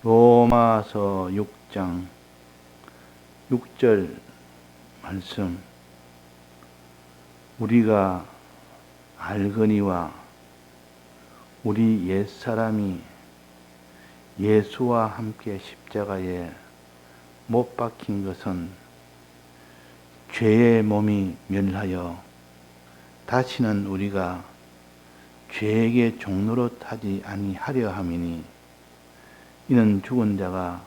로마서 6장 6절 말씀. 우리가 알거니와 우리 옛사람이 예수와 함께 십자가에 못 박힌 것은 죄의 몸이 멸하여 다시는 우리가 죄에게 종노릇하지 아니하려 함이니 이는 죽은 자가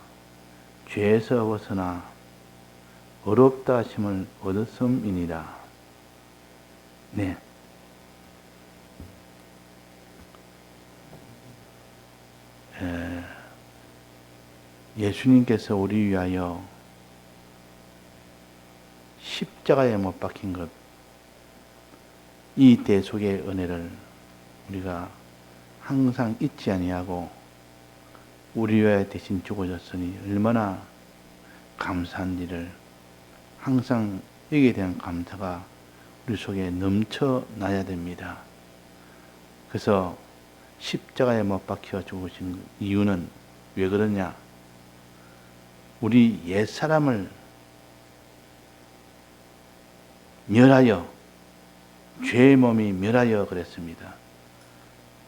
죄에서 벗어나 어렵다 하심을 얻었음이니라. 네. 예수님께서 우리 위하여 십자가에 못 박힌 것, 이 대속의 은혜를 우리가 항상 잊지 아니하고 우리 위하여 대신 죽어졌으니 얼마나 감사한지를 항상 여기에 대한 감사가 우리 속에 넘쳐나야 됩니다. 그래서 십자가에 못 박혀 죽으신 이유는 왜 그러냐? 우리 옛사람을 멸하여, 죄의 몸이 멸하여 그랬습니다.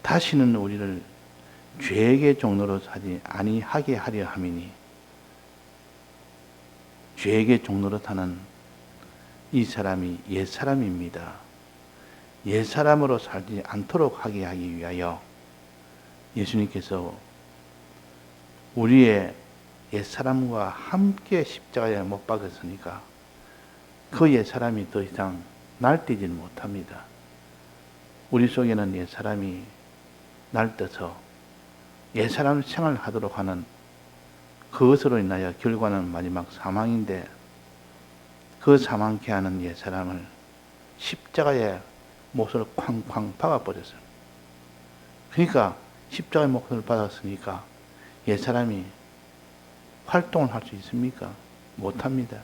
다시는 우리를 죄에게 종노릇 하지 아니하게 하려 함이니, 죄에게 종노릇 하는 이 사람이 옛사람입니다. 옛사람으로 살지 않도록 하게 하기 위하여 예수님께서 우리의 옛사람과 함께 십자가에 못 박았으니까 그 옛사람이 더 이상 날뛰지 못합니다. 우리 속에는 옛사람이 날떠서 옛사람 생활하도록 하는 그것으로 인하여 결과는 마지막 사망인데, 그 사망케 하는 옛사람을 십자가에 못을 쾅쾅 박아버렸어요. 그러니까 십자가에 못을 받았으니까 옛사람이 활동을 할 수 있습니까? 못합니다.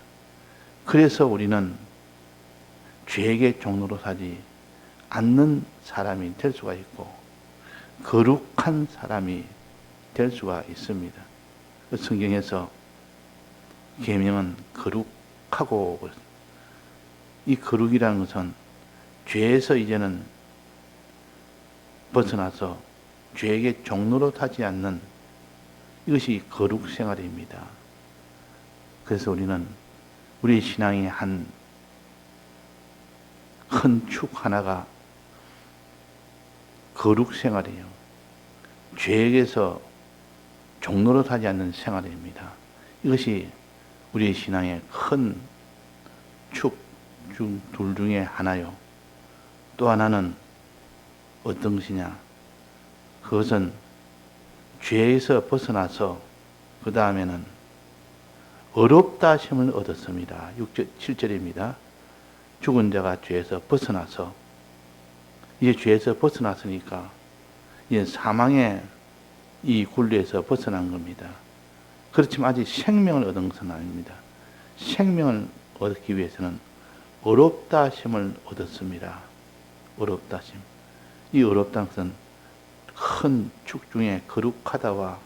그래서 우리는 죄에게 종노릇 하지 않는 사람이 될 수가 있고 거룩한 사람이 될 수가 있습니다. 성경에서 계명은 거룩하고, 이 거룩이라는 것은 죄에서 이제는 벗어나서 죄에게 종노릇 하지 않는, 이것이 거룩 생활입니다. 그래서 우리는 우리 신앙의 한 큰 축 하나가 거룩 생활이에요. 죄에게서 종노릇 하지 않는 생활입니다. 이것이 우리 신앙의 큰 축 둘 중에 하나요. 또 하나는 어떤 것이냐? 그것은 죄에서 벗어나서 그 다음에는 어렵다 하심을 얻었습니다. 6절, 7절입니다. 죽은 자가 죄에서 벗어나서, 이제 죄에서 벗어났으니까 이제 사망의 이 굴레에서 벗어난 겁니다. 그렇지만 아직 생명을 얻은 것은 아닙니다. 생명을 얻기 위해서는 어렵다 하심을 얻었습니다. 어렵다 하심. 이 어렵다는 것은 큰 축 중에 거룩하다와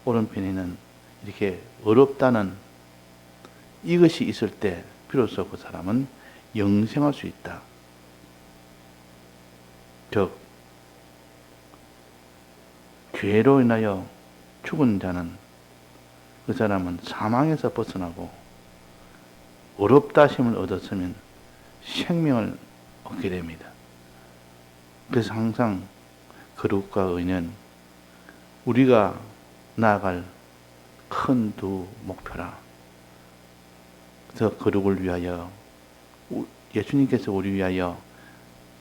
오른편에는 이렇게 어렵다는, 이것이 있을 때 비로소 그 사람은 영생할 수 있다. 즉 죄로 인하여 죽은 자는, 그 사람은 사망에서 벗어나고 어렵다 하심을 얻었으면 생명을 얻게 됩니다. 그래서 항상 거룩과 의는 우리가 나아갈 큰 두 목표라. 그래서 거룩을 위하여 예수님께서 우리 위하여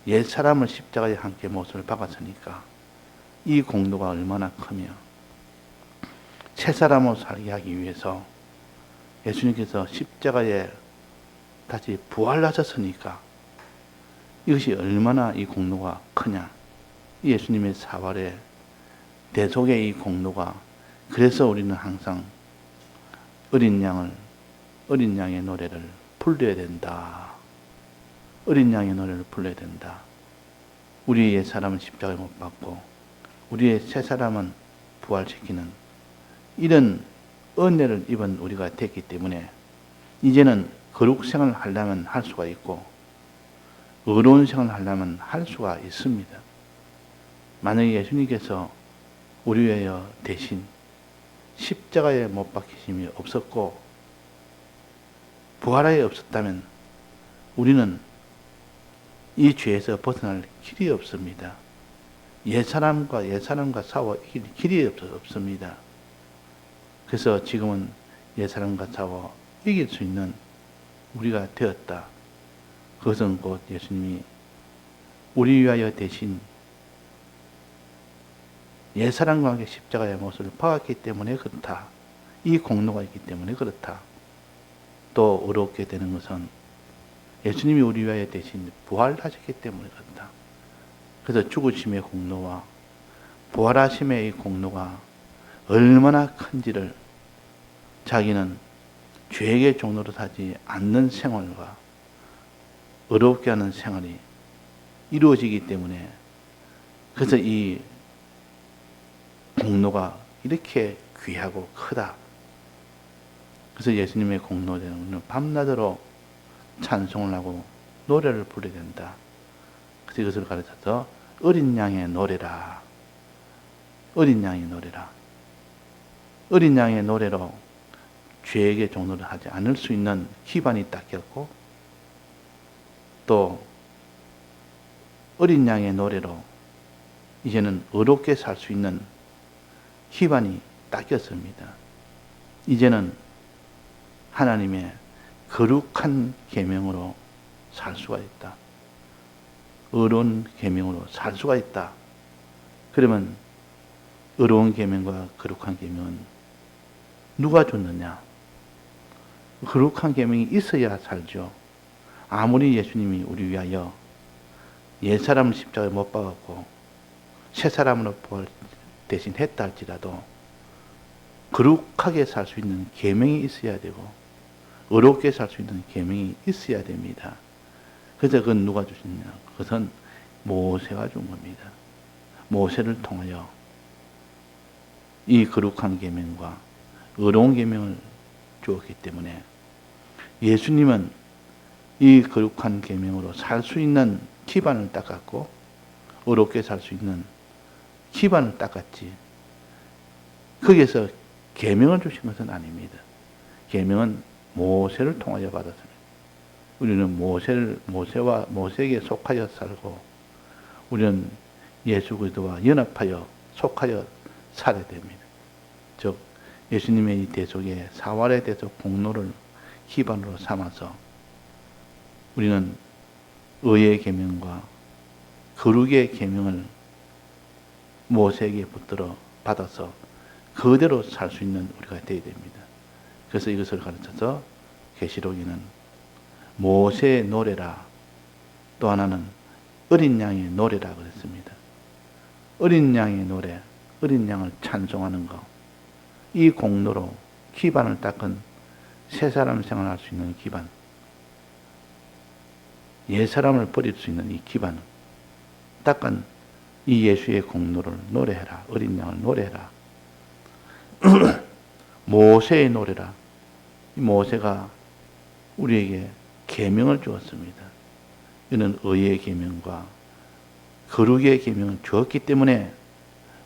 옛사람을 십자가에 함께 못을 박았으니까 이 공로가 얼마나 크며, 새사람으로 살게 하기 위해서 예수님께서 십자가에 다시 부활하셨으니까 이것이 얼마나 이 공로가 크냐. 예수님의 사활의 대속의 이 공로가, 그래서 우리는 항상 어린 양의 노래를 불러야 된다. 어린 양의 노래를 불러야 된다. 우리의 옛사람은 십자가에 못 박고 우리의 새 사람은 부활시키는 이런 은혜를 입은 우리가 됐기 때문에 이제는 거룩 생활을 하려면 할 수가 있고 의로운 생활을 하려면 할 수가 있습니다. 만약에 예수님께서 우리 위하여 대신 십자가에 못 박히심이 없었고 부활하여 없었다면 우리는 이 죄에서 벗어날 길이 없습니다. 옛사람과 싸워 이길 길이 없습니다. 그래서 지금은 옛사람과 싸워 이길 수 있는 우리가 되었다. 그것은 곧 예수님이 우리 위하여 대신 옛사람과 함께 십자가의 못을 박았기 때문에 그렇다. 이 공로가 있기 때문에 그렇다. 또 어렵게 되는 것은 예수님이 우리 위하여 대신 부활하셨기 때문에 그렇다. 그래서 죽으심의 공로와 부활하심의 이 공로가 얼마나 큰지를 자기는 죄의 종로로 사지 않는 생활과 어렵게 하는 생활이 이루어지기 때문에 그래서 이 공로가 이렇게 귀하고 크다. 그래서 예수님의 공로는 밤낮으로 찬송을 하고 노래를 부르게 된다. 그래서 이것을 가르쳐서 어린 양의 노래라. 어린 양의 노래라. 어린 양의 노래로 죄에게 종로를 하지 않을 수 있는 기반이 닦였고 또 어린 양의 노래로 이제는 의롭게 살 수 있는 기반이 닦였습니다. 이제는 하나님의 거룩한 계명으로 살 수가 있다. 의로운 계명으로 살 수가 있다. 그러면 의로운 계명과 거룩한 계명은 누가 줬느냐? 거룩한 계명이 있어야 살죠. 아무리 예수님이 우리 위하여 옛사람을 십자가에 못 박았고 새사람으로 부활 대신 했다 할지라도 거룩하게 살 수 있는 계명이 있어야 되고 의롭게 살 수 있는 계명이 있어야 됩니다. 그래서 그건 누가 주셨냐? 그것은 모세가 준 겁니다. 모세를 통하여 이 거룩한 계명과 의로운 계명을 주었기 때문에 예수님은 이 거룩한 계명으로 살 수 있는 기반을 닦았고 의롭게 살 수 있는 기반을 닦았지. 거기에서 계명을 주신 것은 아닙니다. 계명은 모세를 통하여 받았습니다. 우리는 모세에게 속하여 살고 우리는 예수 그리스도와 연합하여 속하여 살아야 됩니다. 즉 예수님의 이 대속의 사활의 대속 공로를 기반으로 삼아서 우리는 의의 계명과 거룩의 계명을 모세에게 붙들어 받아서 그대로 살 수 있는 우리가 되어야 됩니다. 그래서 이것을 가르쳐서 계시록에는 모세의 노래라 또 하나는 어린 양의 노래라 그랬습니다. 어린 양의 노래, 어린 양을 찬송하는 것, 이 공로로 기반을 닦은 새 사람 생활할 수 있는 기반, 옛 사람을 버릴 수 있는 이 기반, 닦은 이 예수의 공로를 노래해라. 어린 양을 노래해라. 모세의 노래라. 모세가 우리에게 계명을 주었습니다. 이는 의의 계명과 거룩의 계명을 주었기 때문에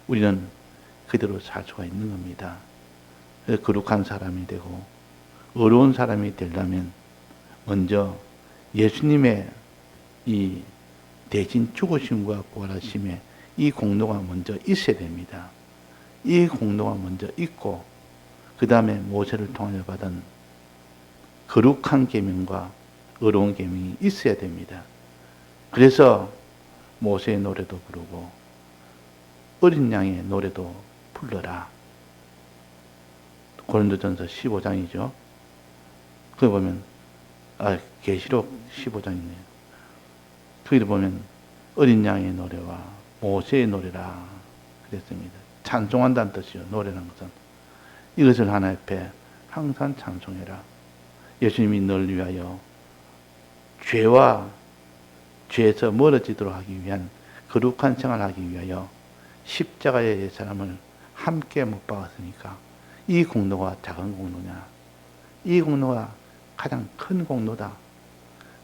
우리는 그대로 살 수가 있는 겁니다. 거룩한 사람이 되고 의로운 사람이 되려면 먼저 예수님의 이 대신 죽으심과 부활하심의 이 공로가 먼저 있어야 됩니다. 이 공로가 먼저 있고 그 다음에 모세를 통하여 받은 거룩한 계명과 의로운 계명이 있어야 됩니다. 그래서 모세의 노래도 부르고 어린 양의 노래도 불러라. 고린도전서 15장이죠. 거기 보면 계시록 15장이네요. 거기 보면 어린 양의 노래와 모세의 노래라 그랬습니다. 찬송한다는 뜻이요. 노래라는 것은 이것을 하나님 앞에 항상 찬송해라. 예수님이 널 위하여 죄에서 멀어지도록 하기 위한 거룩한 생활을 하기 위하여 십자가의 옛사람을 함께 못 박았으니까 이 공로가 작은 공로냐? 이 공로가 가장 큰 공로다.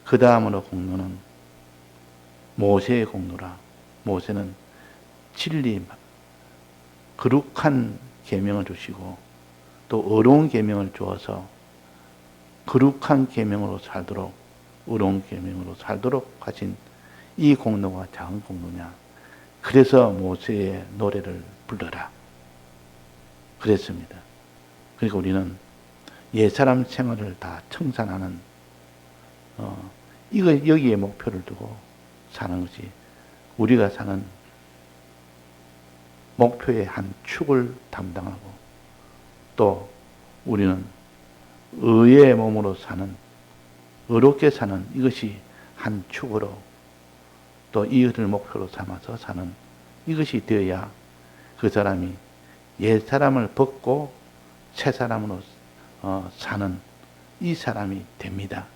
그 다음으로 공로는 모세의 공로라. 모세는 진리, 거룩한 계명을 주시고 또 어려운 계명을 주어서 거룩한 계명으로 살도록, 어려운 계명으로 살도록 하신 이 공로가 작은 공로냐? 그래서 모세의 노래를 불러라. 그랬습니다. 그러니까 우리는 옛사람 생활을 다 청산하는 여기에 목표를 두고 사는 것이 우리가 사는 목표의 한 축을 담당하고 또 우리는 의의 몸으로 사는, 의롭게 사는 이것이 한 축으로 또 이것을 목표로 삼아서 사는 이것이 되어야 그 사람이 옛 사람을 벗고 새 사람으로 사는 이 사람이 됩니다.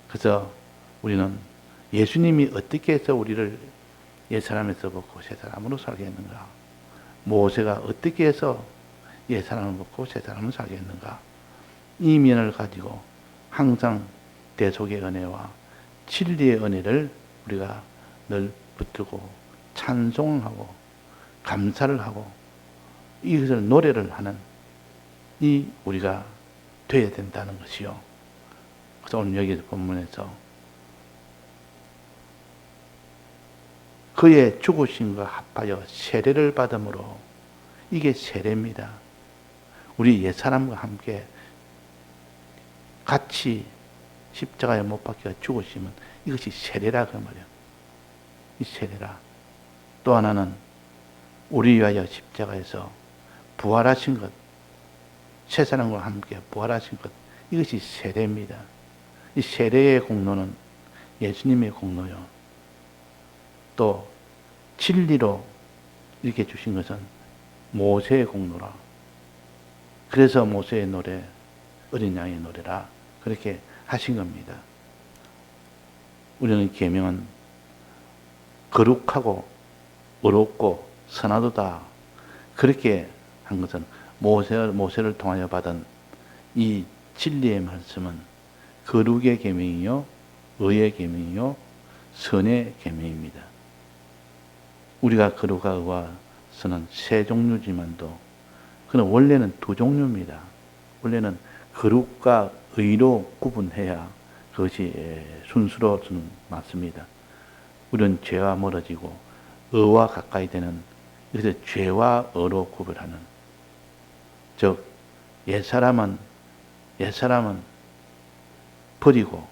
그래서 우리는 예수님이 어떻게 해서 우리를 옛 사람에서 벗고 새 사람으로 살게 했는가? 모세가 어떻게 해서 옛 사람을 벗고 새 사람을 살게 했는가? 이 면을 가지고 항상 대속의 은혜와 진리의 은혜를 우리가 늘 붙들고 찬송하고 감사를 하고 이것을 노래를 하는 이 우리가 되어야 된다는 것이요. 그래서 오늘 여기 본문에서 그의 죽으심과 합하여 세례를 받음으로 이게 세례입니다. 우리 옛사람과 함께 같이 십자가에 못 박혀 죽으시면 이것이 세례라 그 말이에요. 이 세례라. 또 하나는 우리 위하여 십자가에서 부활하신 것, 새 사람과 함께 부활하신 것, 이것이 세례입니다. 이 세례의 공로는 예수님의 공로요. 또 진리로 이렇게 주신 것은 모세의 공로라. 그래서 모세의 노래, 어린 양의 노래라 그렇게 하신 겁니다. 우리는 계명은 거룩하고 의롭고 선하도다 그렇게 한 것은 모세를 통하여 받은 이 진리의 말씀은 거룩의 계명이요, 의의 계명이요, 선의 계명입니다. 우리가 거룩과 의와 선은 세 종류지만도 그는 원래는 두 종류입니다. 원래는 거룩과 의로 구분해야 그것이 순수로서는 맞습니다. 우리는 죄와 멀어지고 의와 가까이 되는, 그래서 죄와 의로 구별하는, 즉 옛사람은 버리고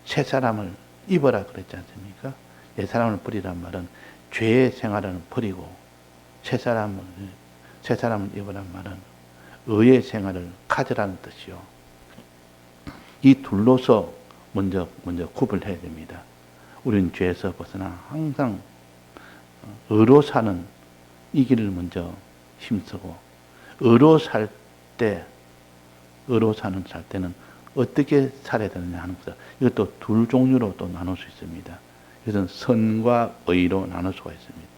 새 사람을 입어라 그랬지 않습니까? 옛사람을 버리란 말은 죄의 생활은 버리고 새 사람을 입으란 말은 의의 생활을 가져라는 뜻이요. 이 둘로서 먼저 구별해야 됩니다. 우리는 죄에서 벗어나 항상 의로 사는 이 길을 먼저 힘쓰고 의로 살 때는 어떻게 살아야 되느냐 하는 것을 이것도 둘 종류로 또 나눌 수 있습니다. 이것은 선과 의로 나눌 수가 있습니다.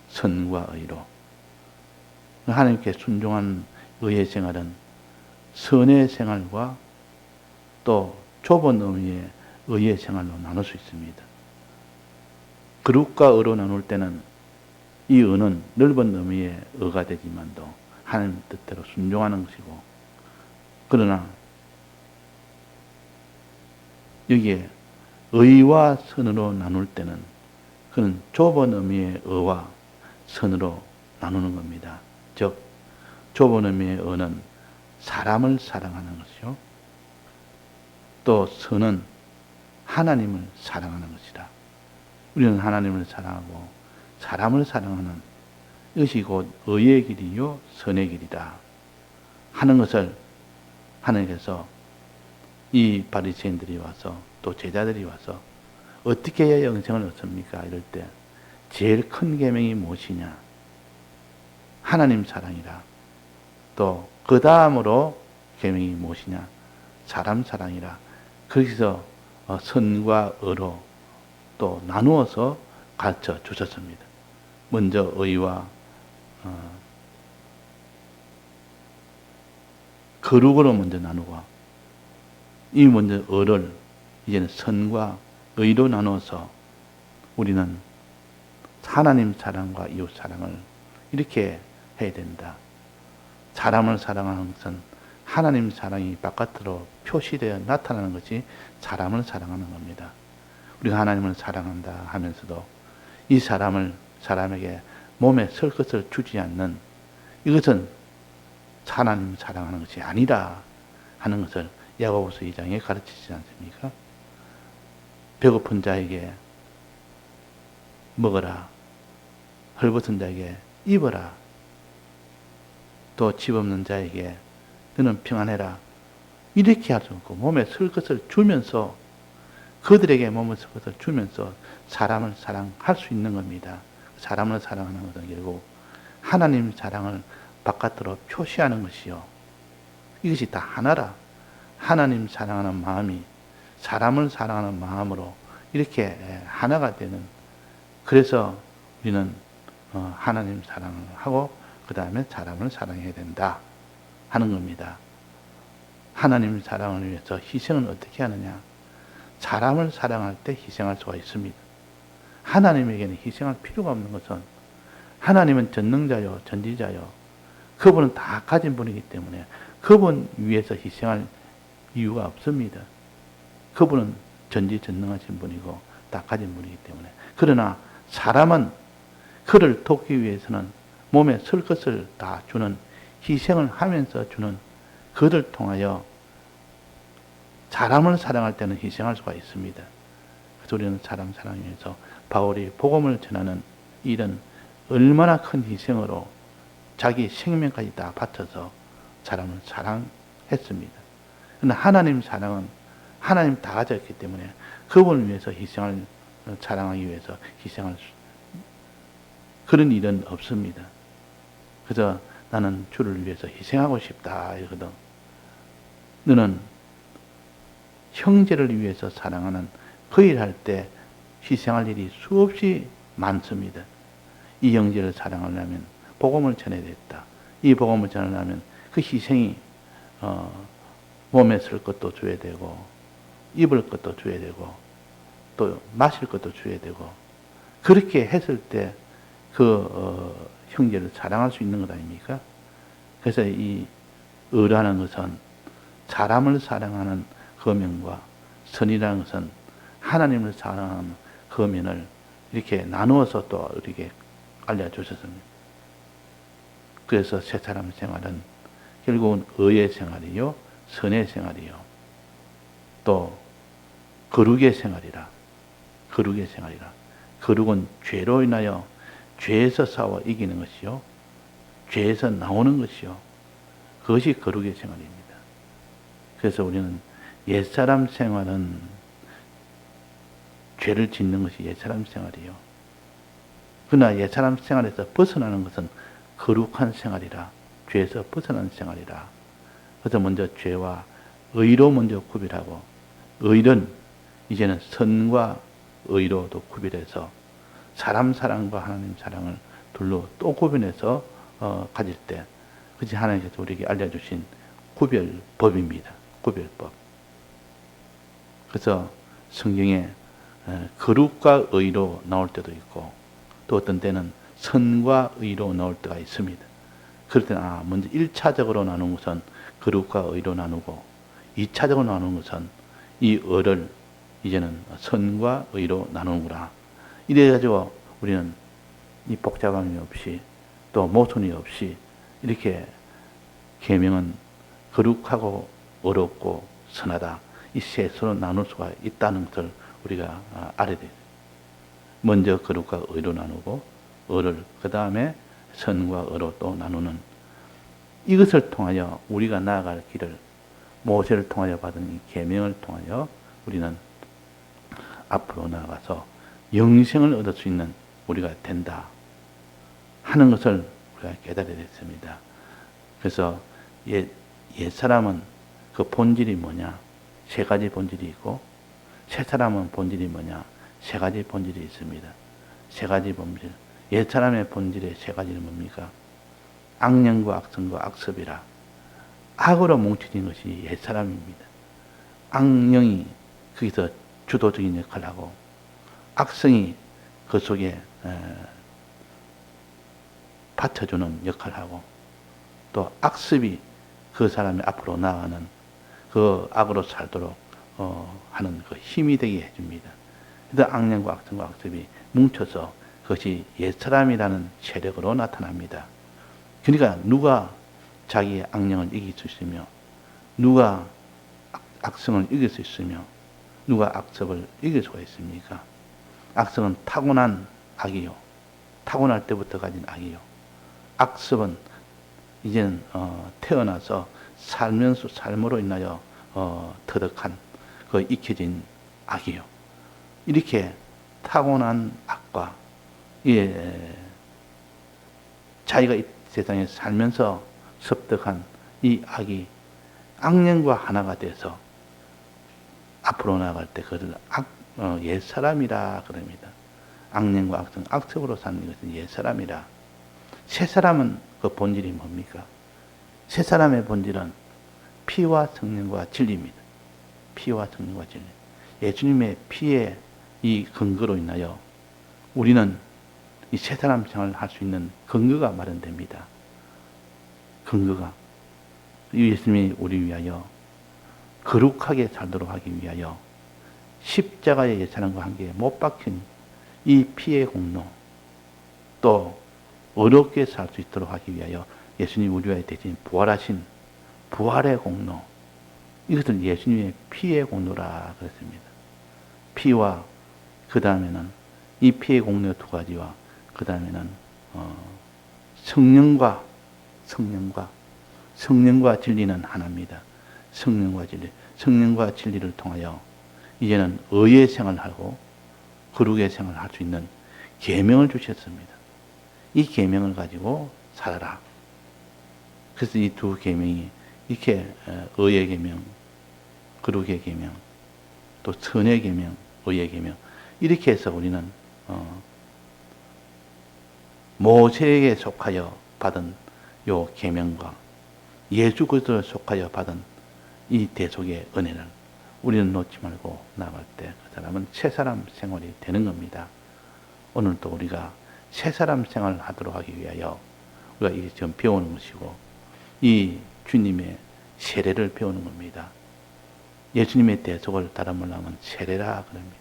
선과 의로. 하나님께 순종한 의의 생활은 선의 생활과 또 좁은 의미의 의의 생활로 나눌 수 있습니다. 거룩과 의로 나눌 때는 이 의는 넓은 의미의 의가 되지만도 하나님 뜻대로 순종하는 것이고, 그러나 여기에 의와 선으로 나눌 때는 그는 좁은 의미의 의와 선으로 나누는 겁니다. 즉 좁은 의미의 의는 사람을 사랑하는 것이요, 또 선은 하나님을 사랑하는 것이다. 우리는 하나님을 사랑하고 사람을 사랑하는 이것이 곧 의의 길이요 선의 길이다 하는 것을 하나님께서 이 바리새인들이 와서 또 제자들이 와서 어떻게 해야 영생을 얻습니까? 이럴 때 제일 큰 계명이 무엇이냐? 하나님 사랑이라. 또 그 다음으로 계명이 무엇이냐? 사람 사랑이라. 그래서 선과 의로 또 나누어서 가르쳐 주셨습니다. 먼저 의와 거룩으로 먼저 나누고 이 먼저 을을 이제는 선과 의로 나누어서 우리는 하나님 사랑과 이웃 사랑을 이렇게 해야 된다. 사람을 사랑하는 것은 하나님 사랑이 바깥으로 표시되어 나타나는 것이 사람을 사랑하는 겁니다. 우리가 하나님을 사랑한다 하면서도 이 사람에게 몸에 설 것을 주지 않는 이것은 하나님을 사랑하는 것이 아니라 하는 것을 야고보서 2장에 가르치지 않습니까? 배고픈 자에게 먹어라. 헐벗은 자에게 입어라. 또 집 없는 자에게 너는 평안해라. 이렇게 할 수 없고 몸에 설 것을 주면서 그들에게 몸에 설 것을 주면서 사람을 사랑할 수 있는 겁니다. 사람을 사랑하는 것은 결국 하나님 사랑을 바깥으로 표시하는 것이요. 이것이 다 하나라. 하나님 사랑하는 마음이 사람을 사랑하는 마음으로 이렇게 하나가 되는, 그래서 우리는 하나님 사랑을 하고 그 다음에 사람을 사랑해야 된다 하는 겁니다. 하나님 사랑을 위해서 희생은 어떻게 하느냐? 사람을 사랑할 때 희생할 수가 있습니다. 하나님에게는 희생할 필요가 없는 것은 하나님은 전능자요 전지자요 그분은 다 가진 분이기 때문에 그분 위해서 희생할 이유가 없습니다. 그분은 전지전능하신 분이고 다 가진 분이기 때문에. 그러나 사람은 그를 돕기 위해서는 몸에 설 것을 다 주는, 희생을 하면서 주는, 그를 통하여 사람을 사랑할 때는 희생할 수가 있습니다. 그래서 우리는 사람 사랑하면서 바울이 복음을 전하는 일은 얼마나 큰 희생으로 자기 생명까지 다 바쳐서 사람을 사랑했습니다. 그러나 하나님 사랑은 하나님 다 가졌기 때문에 그분을 위해서 희생을, 사랑하기 위해서 희생할 그런 일은 없습니다. 그래서 나는 주를 위해서 희생하고 싶다 이러거든. 너는 형제를 위해서 사랑하는 그 일할 때 희생할 일이 수없이 많습니다. 이 형제를 사랑하려면 복음을 전해야 됐다. 이 복음을 전하려면 그 희생이 몸에 쓸 것도 줘야 되고 입을 것도 줘야 되고 또 마실 것도 줘야 되고 그렇게 했을 때 형제를 사랑할 수 있는 것 아닙니까? 그래서 이 의라는 것은 사람을 사랑하는 거면과 선이라는 것은 하나님을 사랑하는 거면을 이렇게 나누어서 또 이렇게 알려주셨습니다. 그래서 세 사람 생활은 결국은 의의 생활이요, 선의 생활이요, 또 거룩의 생활이라. 거룩의 생활이라. 거룩은 죄로 인하여 죄에서 싸워 이기는 것이요, 죄에서 나오는 것이요, 그것이 거룩의 생활입니다. 그래서 우리는 옛사람 생활은 죄를 짓는 것이 옛사람 생활이요. 그러나 옛사람 생활에서 벗어나는 것은 거룩한 생활이라. 죄에서 벗어나는 생활이라. 그래서 먼저 죄와 의로 먼저 구별하고, 의는 이제는 선과 의로도 구별해서 사람 사랑과 하나님 사랑을 둘로 또 구별해서 가질 때, 그것이 하나님께서 우리에게 알려주신 구별법입니다. 구별법. 그래서 성경에 거룩과 의로 나올 때도 있고 또 어떤 때는 선과 의로 나올 때가 있습니다. 그럴 때는 먼저 1차적으로 나눈 것은 거룩과 의로 나누고 2차적으로 나눈 것은 이 의를 이제는 선과 의로 나누는구나. 이래가지고 우리는 이 복잡함이 없이 또 모순이 없이 이렇게 계명은 거룩하고 어렵고 선하다. 이 셋으로 나눌 수가 있다는 것을 우리가 알아야 돼요. 먼저 거룩과 의로 나누고 의를 그 다음에 선과 의로 또 나누는 이것을 통하여 우리가 나아갈 길을 모세를 통하여 받은 이 계명을 통하여 우리는 앞으로 나아가서 영생을 얻을 수 있는 우리가 된다 하는 것을 우리가 깨달아야 됐습니다. 그래서 옛사람은 그 본질이 뭐냐? 세 가지 본질이 있고, 새사람은 본질이 뭐냐? 세 가지 본질이 있습니다. 세 가지 본질. 옛사람의 본질의 세 가지는 뭡니까? 악령과 악성과 악습이라. 악으로 뭉쳐진 것이 옛사람입니다. 악령이 거기서 주도적인 역할을 하고 악성이 그 속에 받쳐주는 역할을 하고 또 악습이 그 사람이 앞으로 나아가는 그 악으로 살도록 하는 그 힘이 되게 해줍니다. 그래서 악령과 악성과 악습이 뭉쳐서 그것이 옛사람이라는 세력으로 나타납니다. 그러니까 누가 자기의 악령을 이길 수 있으며 누가 악성을 이길 수 있으며 누가 악습을 이길 수가 있습니까? 악성은 타고난 악이요. 타고날 때부터 가진 악이요. 악습은 이제는 태어나서 살면서 삶으로 인하여 터득한 그 익혀진 악이요. 이렇게 타고난 악과 자기가 이 세상에 살면서 습득한 이 악이 악령과 하나가 돼서 앞으로 나아갈 때 그것을 옛사람이라 그럽니다. 악령과 악성, 악습으로 사는 것은 옛사람이라. 새사람은 그 본질이 뭡니까? 새사람의 본질은 피와 성령과 진리입니다. 피와 성령과 진리. 예수님의 피의 이 근거로 인하여 우리는 이 새사람 생활을 할 수 있는 근거가 마련됩니다. 근거가. 예수님이 우리 위하여 거룩하게 살도록 하기 위하여 십자가의 옛사람과 함께 못 박힌 이 피의 공로, 또 어렵게 살 수 있도록 하기 위하여 예수님 우리 위하여 대신 부활하신 부활의 공로, 이것을 예수님의 피의 공로라 그랬습니다. 피와 그 다음에는 이 피의 공로 두 가지와 그 다음에는 성령과 진리는 하나입니다. 성령과 진리, 성령과 진리를 통하여 이제는 의의 생활을 하고 거룩의 생활을 할 수 있는 계명을 주셨습니다. 이 계명을 가지고 살아라. 그래서 이 두 계명이 이렇게 의의 계명, 거룩의 계명, 또 선의 계명, 의의 계명, 이렇게 해서 우리는 모세에게 속하여 받은 요 계명과 예수 그리스도에 속하여 받은 이 대속의 은혜를 우리는 놓지 말고 나갈 때 그 사람은 새사람 생활이 되는 겁니다. 오늘도 우리가 새사람 생활을 하도록 하기 위하여 우리가 이게 지금 배우는 것이고 이 주님의 세례를 배우는 겁니다. 예수님의 대속을 달아보려면 세례라 그럽니다.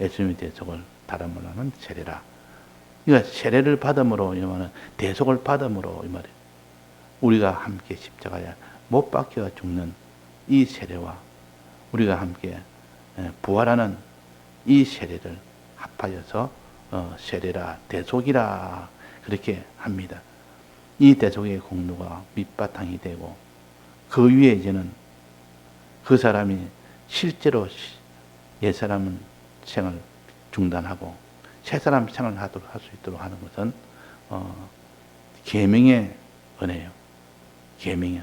예수님의 대속을 달아보려면 세례라. 그러니까 세례를 받음으로 이 말은 대속을 받음으로 이 말이에요. 우리가 함께 십자가에 못 박혀 죽는 이 세례와 우리가 함께 부활하는 이 세례를 합하여서 세례라, 대속이라 그렇게 합니다. 이 대속의 공로가 밑바탕이 되고 그 위에 이제는 그 사람이 실제로 옛사람은 생을 중단하고 새사람 생을 할 수 있도록 하는 것은 계명의 은혜예요. 계명이요.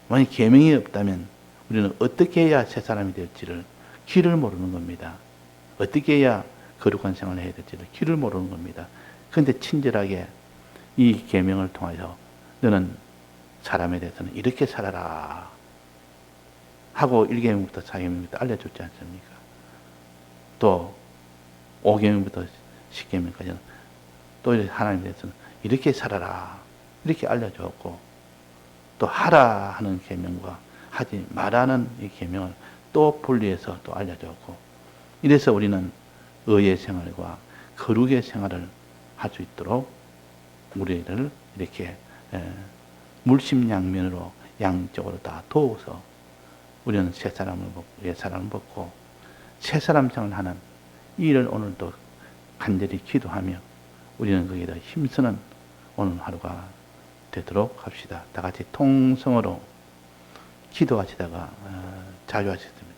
만약 계명이 없다면 우리는 어떻게 해야 새사람이 될지를 길을 모르는 겁니다. 어떻게 해야 거룩한 생활을 해야 될지를 길을 모르는 겁니다. 그런데 친절하게 이 계명을 통하여 너는 사람에 대해서는 이렇게 살아라 하고 1계명부터 4계명부터 알려줬지 않습니까? 또 5계명부터 10계명까지는 또 하나님에 대해서는 이렇게 살아라 이렇게 알려줬고 또 하라 하는 계명과 하지 말라는 이 계명을 또 분리해서 또 알려줬고 이래서 우리는 의의 생활과 거룩의 생활을 할 수 있도록 우리를 이렇게 물심양면으로 양쪽으로 다 도우서 우리는 새 사람을 먹고 옛 사람을 먹고 새 사람 생활을 하는 이 일을 오늘도 간절히 기도하며 우리는 거기에 힘쓰는 오늘 하루가 되도록 합시다. 다 같이 통성으로 기도하시다가 자유하셨습니다.